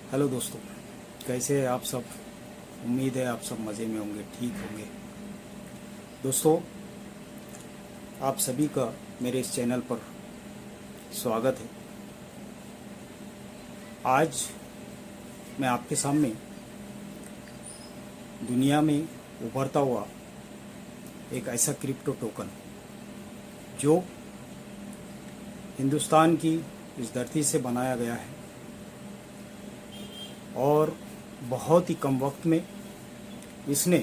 Hello दोस्तों, कैसे हैं आप सब। उम्मीद है आप सब मज़े में होंगे, ठीक होंगे। दोस्तों, आप सभी का मेरे इस चैनल पर स्वागत है। आज मैं आपके सामने दुनिया में उभरता हुआ एक ऐसा क्रिप्टो टोकन जो हिंदुस्तान की इस धरती से बनाया गया है और बहुत ही कम वक्त में इसने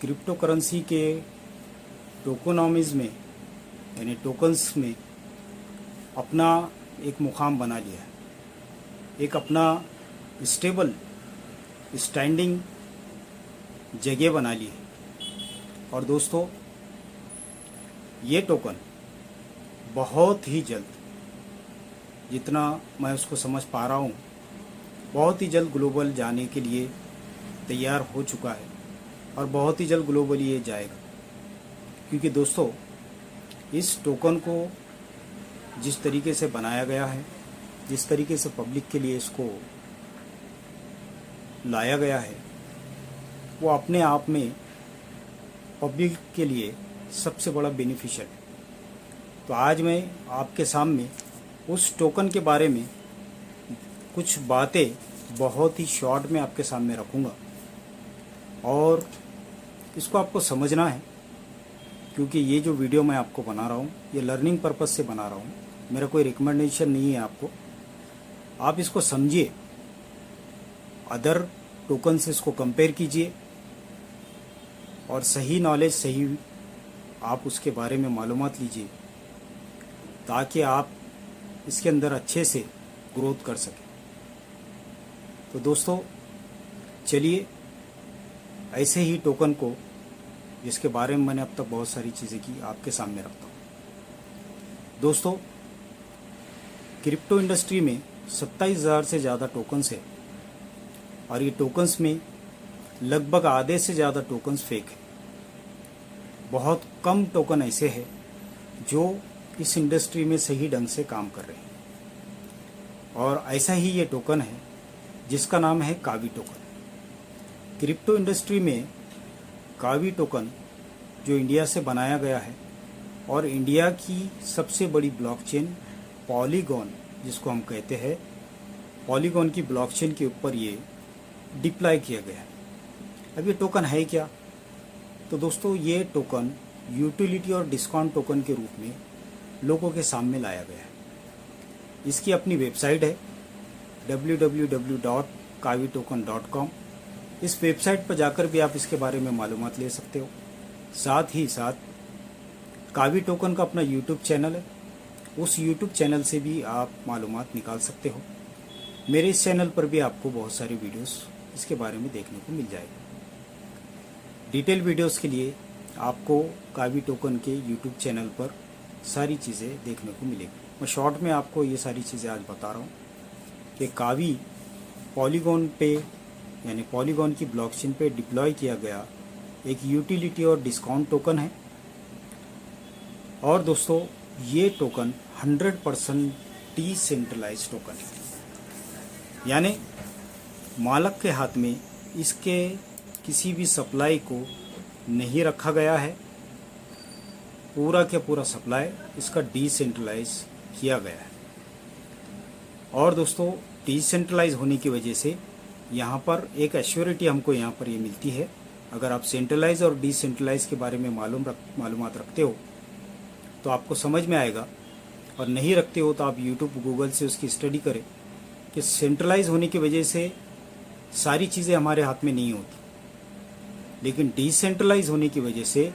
क्रिप्टो करेंसी के टोकोनॉमीज़ में यानी टोकन्स में अपना एक मुकाम बना लिया है, एक अपना स्टेबल स्टैंडिंग जगह बना ली है। और दोस्तों, ये टोकन बहुत ही जल्द, जितना मैं उसको समझ पा रहा हूँ, बहुत ही जल्द ग्लोबल जाने के लिए तैयार हो चुका है और बहुत ही जल्द ग्लोबल ये जाएगा। क्योंकि दोस्तों, इस टोकन को जिस तरीके से बनाया गया है, जिस तरीके से पब्लिक के लिए इसको लाया गया है, वो अपने आप में पब्लिक के लिए सबसे बड़ा बेनिफिशियल है। तो आज मैं आपके सामने उस टोकन के बारे में कुछ बातें बहुत ही शॉर्ट में आपके सामने रखूँगा और इसको आपको समझना है। क्योंकि ये जो वीडियो मैं आपको बना रहा हूँ, ये लर्निंग पर्पज़ से बना रहा हूँ, मेरा कोई रिकमेंडेशन नहीं है आपको। आप इसको समझिए, अदर टोकन से इसको कंपेयर कीजिए और सही नॉलेज, सही आप उसके बारे में मालूमात लीजिए ताकि आप इसके अंदर अच्छे से ग्रोथ कर सकें। तो दोस्तों, चलिए ऐसे ही टोकन को, जिसके बारे में मैंने अब तक बहुत सारी चीज़ें की, आपके सामने रखता हूँ। दोस्तों, क्रिप्टो इंडस्ट्री में 27,000 से ज़्यादा टोकन्स है और ये टोकन्स में लगभग आधे से ज़्यादा टोकन्स फेक है। बहुत कम टोकन ऐसे हैं जो इस इंडस्ट्री में सही ढंग से काम कर रहे हैं। और ऐसा ही ये टोकन है जिसका नाम है कावी टोकन। क्रिप्टो इंडस्ट्री में कावी टोकन जो इंडिया से बनाया गया है और इंडिया की सबसे बड़ी ब्लॉकचेन पॉलीगॉन, जिसको हम कहते हैं, पॉलीगॉन की ब्लॉकचेन के ऊपर ये डिप्लॉय किया गया है। अब ये टोकन है क्या? तो दोस्तों, ये टोकन यूटिलिटी और डिस्काउंट टोकन के रूप में लोगों के सामने लाया गया है। इसकी अपनी वेबसाइट है www.kavitoken.com। इस वेबसाइट पर जाकर भी आप इसके बारे में मालूमात ले सकते हो। साथ ही साथ कावी टोकन का अपना यूट्यूब चैनल है, उस यूट्यूब चैनल से भी आप मालूमात निकाल सकते हो। मेरे इस चैनल पर भी आपको बहुत सारी वीडियोस इसके बारे में देखने को मिल जाएगी। डिटेल वीडियोस के लिए आपको कावी टोकन के यूट्यूब चैनल पर सारी चीज़ें देखने को मिलेगी। मैं शॉर्ट में आपको ये सारी चीज़ें आज बता रहा हूँ कि कावी पॉलीगॉन पे, यानी पॉलीगॉन की ब्लॉकचेन पे डिप्लॉय किया गया एक यूटिलिटी और डिस्काउंट टोकन है। और दोस्तों, ये टोकन 100% डिसेंट्रलाइज्ड टोकन है, यानी मालिक के हाथ में इसके किसी भी सप्लाई को नहीं रखा गया है। पूरा के पूरा सप्लाई इसका डिसेंट्रलाइज किया गया है। और दोस्तों, डिसेंट्रलाइज होने की वजह से यहाँ पर एक एश्योरिटी हमको यहाँ पर ये मिलती है। अगर आप सेंट्रलाइज और डिसेंट्रलाइज के बारे में मालूमात रखते हो तो आपको समझ में आएगा, और नहीं रखते हो तो आप यूट्यूब, गूगल से उसकी स्टडी करें कि सेंट्रलाइज होने की वजह से सारी चीज़ें हमारे हाथ में नहीं होती, लेकिन डिसेंट्रलाइज होने की वजह से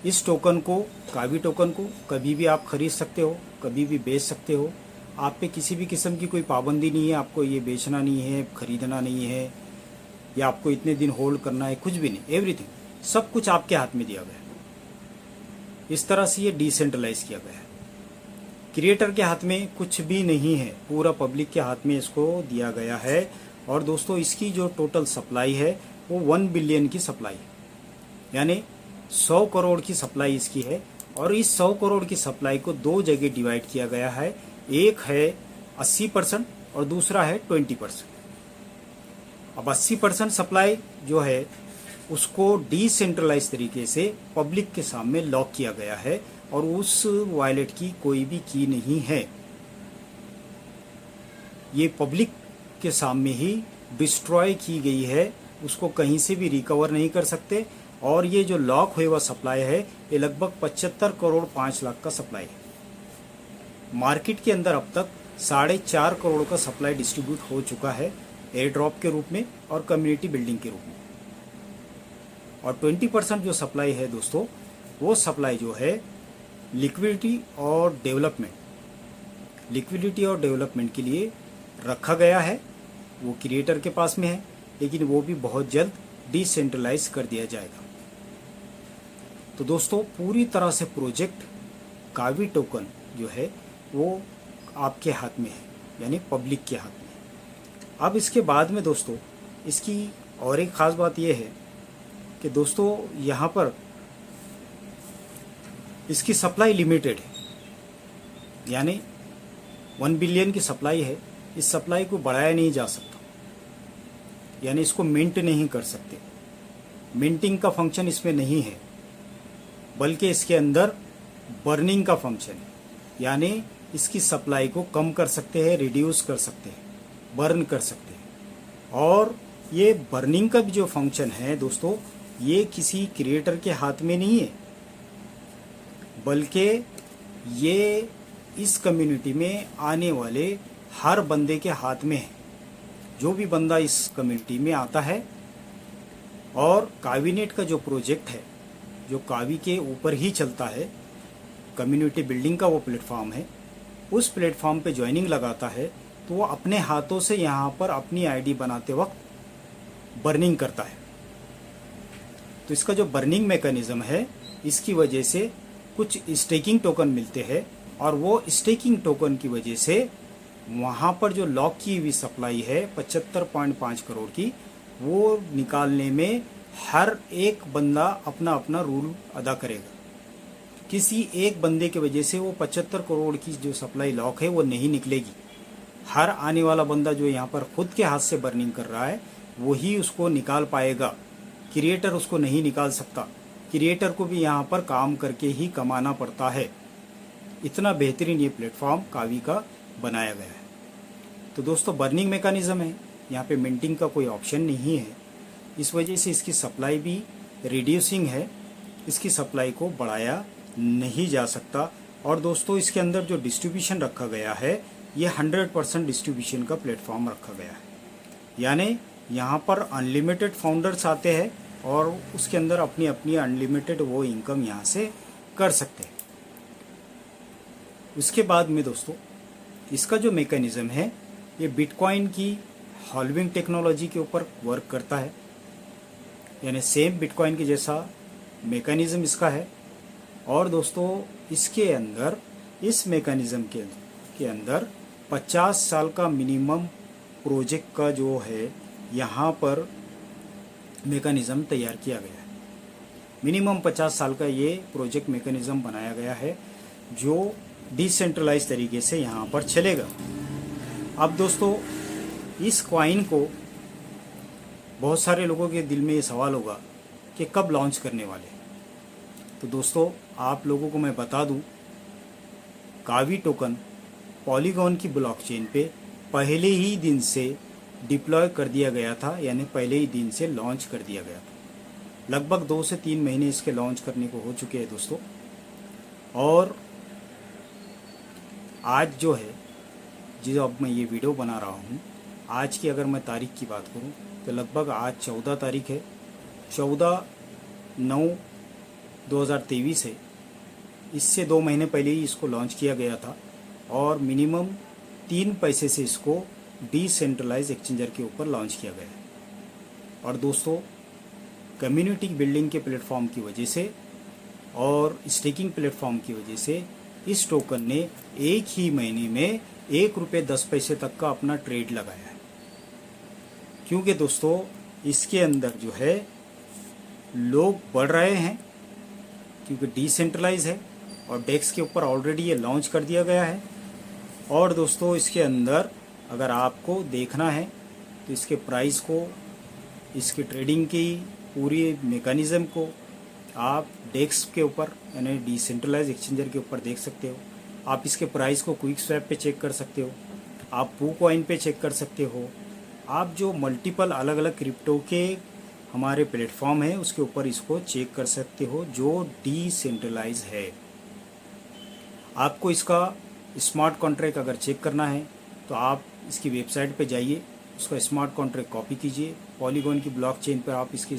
इस टोकन को, कावी टोकन को, कभी भी आप खरीद सकते हो, कभी भी बेच सकते हो। आप पे किसी भी किस्म की कोई पाबंदी नहीं है, आपको ये बेचना नहीं है, खरीदना नहीं है, या आपको इतने दिन होल्ड करना है, कुछ भी नहीं। एवरीथिंग, सब कुछ आपके हाथ में दिया गया है। इस तरह से ये डिसेंट्रलाइज किया गया है। क्रिएटर के हाथ में कुछ भी नहीं है, पूरा पब्लिक के हाथ में इसको दिया गया है। और दोस्तों, इसकी जो टोटल सप्लाई है वो 1 बिलियन की सप्लाई है, यानी 100 करोड़ की सप्लाई इसकी है। और इस 100 करोड़ की सप्लाई को दो जगह डिवाइड किया गया है। एक है 80% और दूसरा है 20%। अब 80% सप्लाई जो है उसको डिसेंट्रलाइज तरीके से पब्लिक के सामने लॉक किया गया है और उस वॉलेट की कोई भी की नहीं है। ये पब्लिक के सामने ही डिस्ट्रॉय की गई है, उसको कहीं से भी रिकवर नहीं कर सकते। और ये जो लॉक हुए हुआ सप्लाई है ये लगभग 75 करोड़ 5 लाख का सप्लाई है। मार्केट के अंदर अब तक 4.5 करोड़ का सप्लाई डिस्ट्रीब्यूट हो चुका है एयर ड्रॉप के रूप में और कम्युनिटी बिल्डिंग के रूप में। और 20% जो सप्लाई है दोस्तों, वो सप्लाई जो है लिक्विडिटी और डेवलपमेंट के लिए रखा गया है। वो क्रिएटर के पास में है, लेकिन वो भी बहुत जल्द डिसेंट्रलाइज कर दिया जाएगा। तो दोस्तों पूरी तरह से प्रोजेक्ट कावी टोकन जो है वो आपके हाथ में है, यानी पब्लिक के हाथ में। अब इसके बाद में दोस्तों इसकी और एक ख़ास बात यह है कि दोस्तों यहाँ पर इसकी सप्लाई लिमिटेड है, यानी 1 बिलियन की सप्लाई है। इस सप्लाई को बढ़ाया नहीं जा सकता, यानी इसको मिंट नहीं कर सकते। मिंटिंग का फंक्शन इसमें नहीं है, बल्कि इसके अंदर बर्निंग का फंक्शन है, यानी इसकी सप्लाई को कम कर सकते हैं, रिड्यूस कर सकते हैं, बर्न कर सकते हैं। और ये बर्निंग का भी जो फंक्शन है दोस्तों, ये किसी क्रिएटर के हाथ में नहीं है, बल्कि ये इस कम्युनिटी में आने वाले हर बंदे के हाथ में है। जो भी बंदा इस कम्युनिटी में आता है, और कावीनेट का जो प्रोजेक्ट है जो कावी के ऊपर ही चलता है, कम्युनिटी बिल्डिंग का वो प्लेटफॉर्म है, उस प्लेटफॉर्म पे ज्वाइनिंग लगाता है तो वो अपने हाथों से यहाँ पर अपनी आईडी बनाते वक्त बर्निंग करता है। तो इसका जो बर्निंग मैकेनिज्म है, इसकी वजह से कुछ स्टेकिंग टोकन मिलते हैं, और वो स्टेकिंग टोकन की वजह से वहाँ पर जो लॉक की हुई सप्लाई है 75.5 करोड़ की, वो निकालने में हर एक बंदा अपना अपना रूल अदा करेगा। किसी एक बंदे की वजह से वो 75 करोड़ की जो सप्लाई लॉक है वो नहीं निकलेगी। हर आने वाला बंदा जो यहाँ पर खुद के हाथ से बर्निंग कर रहा है वही उसको निकाल पाएगा, क्रिएटर उसको नहीं निकाल सकता। क्रिएटर को भी यहाँ पर काम करके ही कमाना पड़ता है। इतना बेहतरीन ये प्लेटफॉर्म कावी का बनाया गया है। तो दोस्तों बर्निंग मैकेनिज्म है, यहाँ पे मिंटिंग का कोई ऑप्शन नहीं है। इस वजह से इसकी सप्लाई भी रिड्यूसिंग है, इसकी सप्लाई को बढ़ाया नहीं जा सकता। और दोस्तों इसके अंदर जो डिस्ट्रीब्यूशन रखा गया है, ये 100% डिस्ट्रीब्यूशन का प्लेटफॉर्म रखा गया है, यानी यहाँ पर अनलिमिटेड फाउंडर्स आते हैं और उसके अंदर अपनी अपनी अनलिमिटेड वो इनकम यहाँ से कर सकते हैं। उसके बाद में दोस्तों इसका जो मैकेनिज्म है, ये बिटकॉइन की हॉल्विंग टेक्नोलॉजी के ऊपर वर्क करता है, यानी सेम बिटकॉइन के जैसा मैकेनिज्म इसका है। और दोस्तों इसके अंदर, इस मैकेनिज्म के अंदर 50 साल का मिनिमम प्रोजेक्ट का जो है यहाँ पर मैकेनिज्म तैयार किया गया है। मिनिमम 50 साल का ये प्रोजेक्ट मैकेनिज्म बनाया गया है जो डिसेंट्रलाइज तरीके से यहाँ पर चलेगा। अब दोस्तों इस कॉइन को बहुत सारे लोगों के दिल में ये सवाल होगा कि कब लॉन्च करने वाले। तो दोस्तों आप लोगों को मैं बता दूं, कावी टोकन पॉलीगॉन की ब्लॉकचेन पे पहले ही दिन से डिप्लॉय कर दिया गया था, यानी पहले ही दिन से लॉन्च कर दिया गया था। लगभग 2 से 3 महीने इसके लॉन्च करने को हो चुके हैं दोस्तों। और आज जो है, जो अब मैं ये वीडियो बना रहा हूँ, आज की अगर मैं तारीख की बात करूँ तो लगभग आज 14 तारीख है, 14/9/2023 है। इससे 2 महीने पहले ही इसको लॉन्च किया गया था और मिनिमम 3 पैसे से इसको डिसेंट्रलाइज एक्सचेंजर के ऊपर लॉन्च किया गया है। और दोस्तों कम्युनिटी बिल्डिंग के प्लेटफॉर्म की वजह से और स्टेकिंग प्लेटफॉर्म की वजह से इस टोकन ने एक ही महीने में ₹1.10 तक का अपना ट्रेड लगाया है। क्योंकि दोस्तों इसके अंदर जो है लोग बढ़ रहे हैं, क्योंकि डिसेंट्रलाइज है और डेक्स के ऊपर ऑलरेडी ये लॉन्च कर दिया गया है। और दोस्तों इसके अंदर अगर आपको देखना है तो इसके प्राइस को इसकी ट्रेडिंग की पूरी मैकेनिज़्म को आप डेस्क के ऊपर यानी डिसेंट्रलाइज एक्सचेंजर के ऊपर देख सकते हो। आप इसके प्राइस को क्विक स्वैप पे चेक कर सकते हो, आप पू कॉइन पे चेक कर सकते हो। आप जो मल्टीपल अलग अलग क्रिप्टो के हमारे प्लेटफॉर्म है उसके ऊपर इसको चेक कर सकते हो जो डिसेंट्रलाइज है। आपको इसका स्मार्ट कॉन्ट्रैक्ट अगर चेक करना है तो आप इसकी वेबसाइट पे जाइए, उसका स्मार्ट कॉन्ट्रैक्ट कॉपी कीजिए, पॉलीगॉन की ब्लॉकचेन पर आप इसके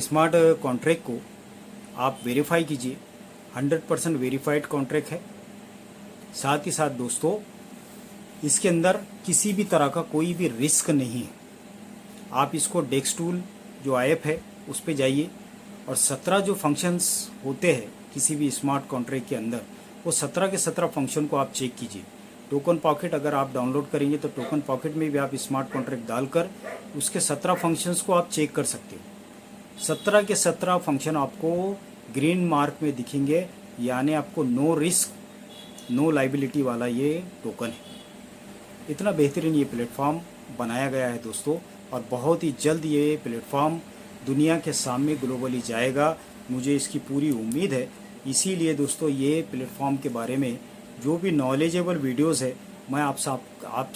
स्मार्ट कॉन्ट्रैक्ट को आप वेरीफाई कीजिए। 100% वेरीफाइड कॉन्ट्रैक्ट है। साथ ही साथ दोस्तों इसके अंदर किसी भी तरह का कोई भी रिस्क नहीं है। आप इसको डेक्स टूल जो ऐप है उस पर जाइए और 17 जो फंक्शंस होते हैं किसी भी स्मार्ट कॉन्ट्रैक्ट के अंदर, वो 17 के 17 फंक्शन को आप चेक कीजिए। टोकन पॉकेट अगर आप डाउनलोड करेंगे तो टोकन पॉकेट में भी आप स्मार्ट कॉन्ट्रैक्ट डालकर उसके 17 फंक्शंस को आप चेक कर सकते हो। 17 के 17 फंक्शन आपको ग्रीन मार्क में दिखेंगे, यानी आपको नो रिस्क नो लाइबिलिटी वाला ये टोकन है। इतना बेहतरीन ये प्लेटफॉर्म बनाया गया है दोस्तों, और बहुत ही जल्द ये प्लेटफॉर्म दुनिया के सामने ग्लोबली जाएगा, मुझे इसकी पूरी उम्मीद है। इसीलिए दोस्तों ये प्लेटफॉर्म के बारे में जो भी नॉलेजेबल वीडियोस है मैं आप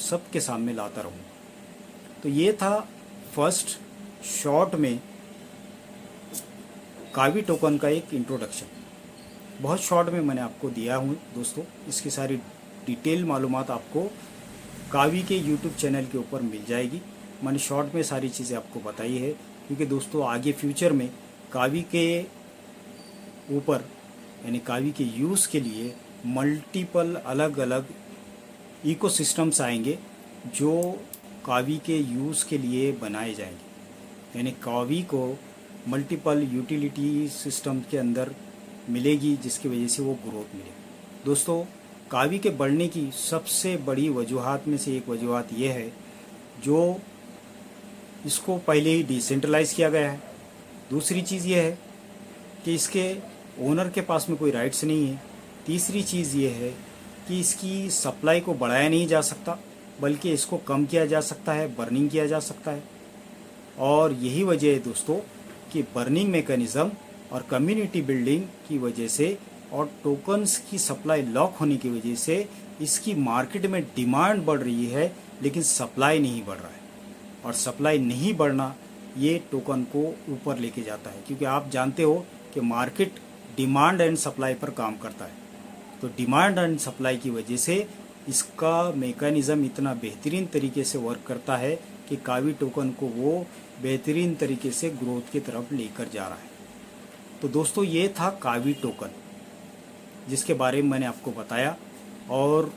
सब के सामने लाता रहूँ। तो ये था फर्स्ट शॉर्ट में कावी टोकन का एक इंट्रोडक्शन। बहुत शॉर्ट में मैंने आपको दिया हूँ दोस्तों। इसकी सारी डिटेल मालूमात आपको कावी के यूट्यूब चैनल के ऊपर मिल जाएगी। मैंने शॉर्ट में सारी चीज़ें आपको बताई है, क्योंकि दोस्तों आगे फ्यूचर में कावी के ऊपर यानी कावी के यूज़ के लिए मल्टीपल अलग अलग इकोसिस्टम्स आएंगे जो कावी के यूज़ के लिए बनाए जाएंगे। यानी कावी को मल्टीपल यूटिलिटी सिस्टम के अंदर मिलेगी, जिसकी वजह से वो ग्रोथ मिलेगी। दोस्तों कावी के बढ़ने की सबसे बड़ी वजूहात में से एक वजूहात ये है जो इसको पहले ही डिसेंट्रलाइज किया गया है। दूसरी चीज़ ये है कि इसके ओनर के पास में कोई राइट्स नहीं है। तीसरी चीज़ ये है कि इसकी सप्लाई को बढ़ाया नहीं जा सकता, बल्कि इसको कम किया जा सकता है, बर्निंग किया जा सकता है। और यही वजह है दोस्तों कि बर्निंग मैकेनिज़्म और कम्युनिटी बिल्डिंग की वजह से और टोकन्स की सप्लाई लॉक होने की वजह से इसकी मार्केट में डिमांड बढ़ रही है, लेकिन सप्लाई नहीं बढ़ रहा है। और सप्लाई नहीं बढ़ना ये टोकन को ऊपर लेके जाता है, क्योंकि आप जानते हो कि मार्केट डिमांड एंड सप्लाई पर काम करता है। तो डिमांड एंड सप्लाई की वजह से इसका मैकेनिज़्म इतना बेहतरीन तरीके से वर्क करता है कि कावी टोकन को वो बेहतरीन तरीके से ग्रोथ की तरफ लेकर जा रहा है। तो दोस्तों ये था कावी टोकन, जिसके बारे में मैंने आपको बताया, और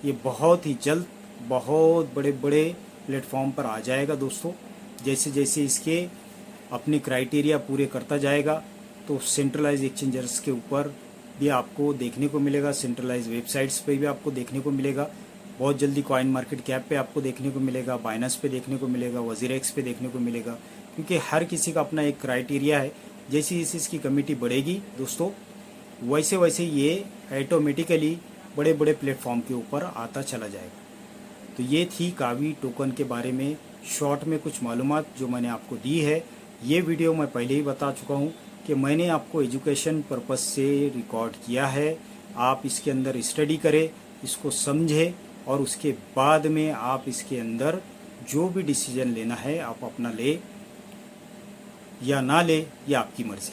ये बहुत ही जल्द बहुत बड़े बड़े प्लेटफॉर्म पर आ जाएगा दोस्तों। जैसे जैसे इसके अपने क्राइटेरिया पूरे करता जाएगा तो सेंट्रलाइज एक्सचेंजर्स के ऊपर भी आपको देखने को मिलेगा, सेंट्रलाइज वेबसाइट्स पे भी आपको देखने को मिलेगा। बहुत जल्दी कॉइन मार्केट कैप पे आपको देखने को मिलेगा, बाइनेंस पे देखने को मिलेगा, वजीरेक्स पे देखने को मिलेगा, क्योंकि हर किसी का अपना एक क्राइटेरिया है। जैसे जैसे इसकी कमिटी बढ़ेगी दोस्तों, वैसे वैसे ये ऑटोमेटिकली बड़े बड़े प्लेटफॉर्म के ऊपर आता चला जाएगा। तो ये थी कावी टोकन के बारे में शॉर्ट में कुछ मालूमात जो मैंने आपको दी है। ये वीडियो मैं पहले ही बता चुका हूँ कि मैंने आपको एजुकेशन पर्पस से रिकॉर्ड किया है। आप इसके अंदर स्टडी करें, इसको समझें, और उसके बाद में आप इसके अंदर जो भी डिसीजन लेना है आप अपना ले या ना ले, ये आपकी मर्ज़ी।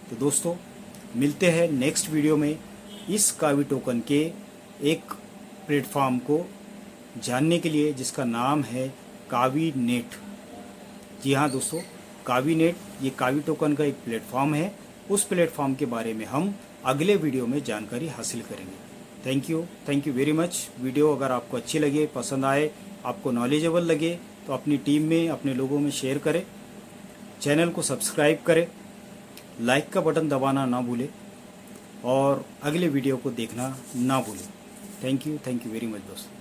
तो दोस्तों मिलते हैं नेक्स्ट वीडियो में इस कावी टोकन के एक प्लेटफॉर्म को जानने के लिए, जिसका नाम है कावी नेट। जी हाँ दोस्तों, कावी नेट ये कावी टोकन का एक प्लेटफॉर्म है। उस प्लेटफॉर्म के बारे में हम अगले वीडियो में जानकारी हासिल करेंगे। Thank you very much. Video अगर आपको अच्छी लगे, पसंद आए, आपको नॉलेजेबल लगे तो अपनी टीम में, अपने लोगों में शेयर करें, चैनल को सब्सक्राइब करें, लाइक का बटन दबाना ना भूलें, और अगले वीडियो को देखना ना भूलें। थैंक यू वेरी मच दोस्तों।